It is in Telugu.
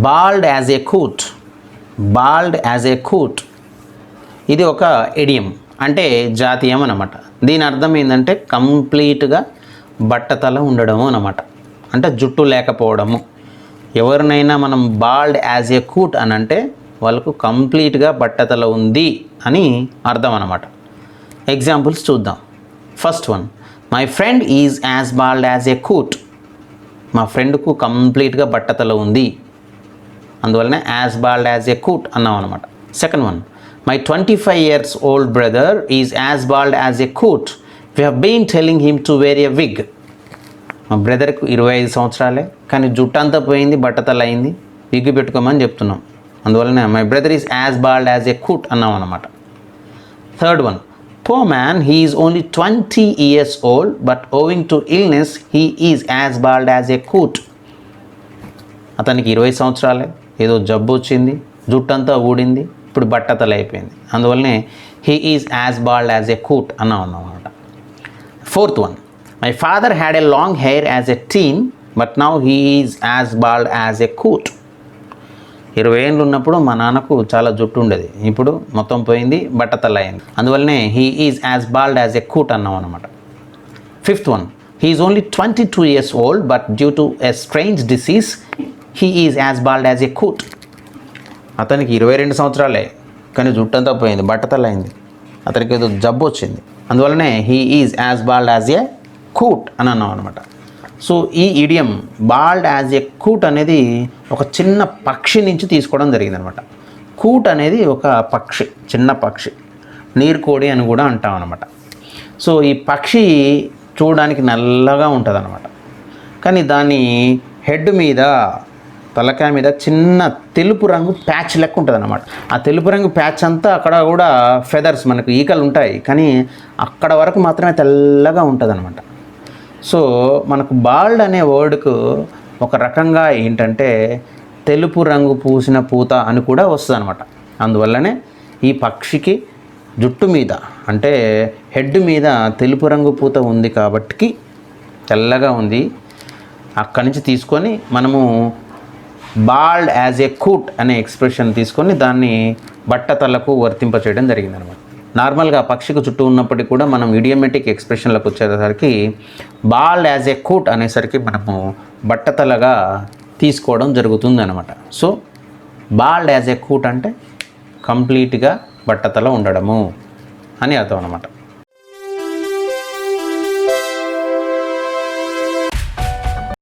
Bald as a coot, bald as a coot ఇది ఒక ఇడియం అంటే జాతీయం అన్నమాట. దీని అర్థం ఏంటంటే కంప్లీట్గా బట్టతల ఉండడము అన్నమాట, అంటే జుట్టు లేకపోవడము. ఎవరినైనా మనం బాల్డ్ యాజ్ ఏ కూట్ అని అంటే వాళ్ళకు కంప్లీట్గా బట్టతల ఉంది అని అర్థం అన్నమాట. ఎగ్జాంపుల్స్ చూద్దాం. First one, my friend is as bald as a coot. మా ఫ్రెండ్కు కంప్లీట్గా బట్టతల ఉంది, అందువలనే as bald as a coot అన్నాం అనమాట. Second one, my 25 years old brother is as bald as a coot. We have been telling him to wear a wig. మా బ్రదర్కు 25 సంవత్సరాలే, కానీ జుట్టు అంతా పోయింది, బట్టతల అయింది, విగ్ పెట్టుకోమని చెప్తున్నాం. అందువలన my brother is as bald as a coot అన్నాం అనమాట. Third one, poor man, he is only 20 years old, but owing to illness, he is as bald as a coot. అతనికి 20 సంవత్సరాలే, ఏదో జబ్బు వచ్చింది, జుట్టంతా ఊడింది, ఇప్పుడు బట్టతల అయిపోయింది, అందువల్లనే he is as bald as a coot అన్నాం అన్నమాట. Fourth one, my father had a long hair as a teen, but now he is as bald as a coot. 20 ఏళ్ళు ఉన్నప్పుడు మా నాన్నకు చాలా జుట్టు ఉండేది, ఇప్పుడు మొత్తం పోయింది, బట్టతల అయింది, అందువల్లనే he is as bald as a coot అన్నాం అనమాట. Fifth one, he is only 22 years old, but due to a strange disease he is as bald as a coot. అతనికి 22 సంవత్సరాలే, కానీ జుట్టు అంతా పోయింది, బట్టతల అయింది, అతనికి ఏదో జబ్బు వచ్చింది, అందువల్లనే he is as bald as a coot అని అన్నాం అనమాట. సో ఈ idiom bald as a coot అనేది ఒక చిన్న పక్షి నుంచి తీసుకోవడం జరిగిందనమాట. కూట్ అనేది ఒక పక్షి, చిన్న పక్షి, నీరుకోడి అని కూడా అంటాం అనమాట. సో ఈ పక్షి చూడడానికి నల్లగా ఉంటుంది అనమాట, కానీ దాని హెడ్ మీద, తలకాయ మీద చిన్న తెలుపు రంగు ప్యాచ్ లెక్క ఉంటుంది అనమాట. ఆ తెలుపు రంగు ప్యాచ్ అంతా అక్కడ కూడా ఫెదర్స్, మనకు ఈకలు ఉంటాయి, కానీ అక్కడ వరకు మాత్రమే తెల్లగా ఉంటుంది అనమాట. సో మనకు బాల్డ్ అనే వర్డ్కు ఒక రకంగా ఏంటంటే తెలుపు రంగు పూసిన పూత అని కూడా వస్తుంది అనమాట. అందువల్లనే ఈ పక్షికి జుట్టు మీద, అంటే హెడ్ మీద తెలుపు రంగు పూత ఉంది కాబట్టి తెల్లగా ఉంది. అక్కడి నుంచి తీసుకొని మనము బాల్డ్ యాజ్ ఏ కూట్ అనే ఎక్స్ప్రెషన్ తీసుకొని దాన్ని బట్టతలకు వర్తింపచేయడం జరిగిందనమాట. నార్మల్గా పక్షికి చుట్టూ ఉన్నప్పటికీ కూడా మనం ఇడియోమెటిక్ ఎక్స్ప్రెషన్లకు వచ్చేసరికి బాల్డ్ యాజ్ ఏ కూట్ అనేసరికి మనము బట్టతలగా తీసుకోవడం జరుగుతుంది అనమాట. So bald as a kootu అంటే కంప్లీట్గా బట్టతల ఉండడము అని అర్థం అనమాట.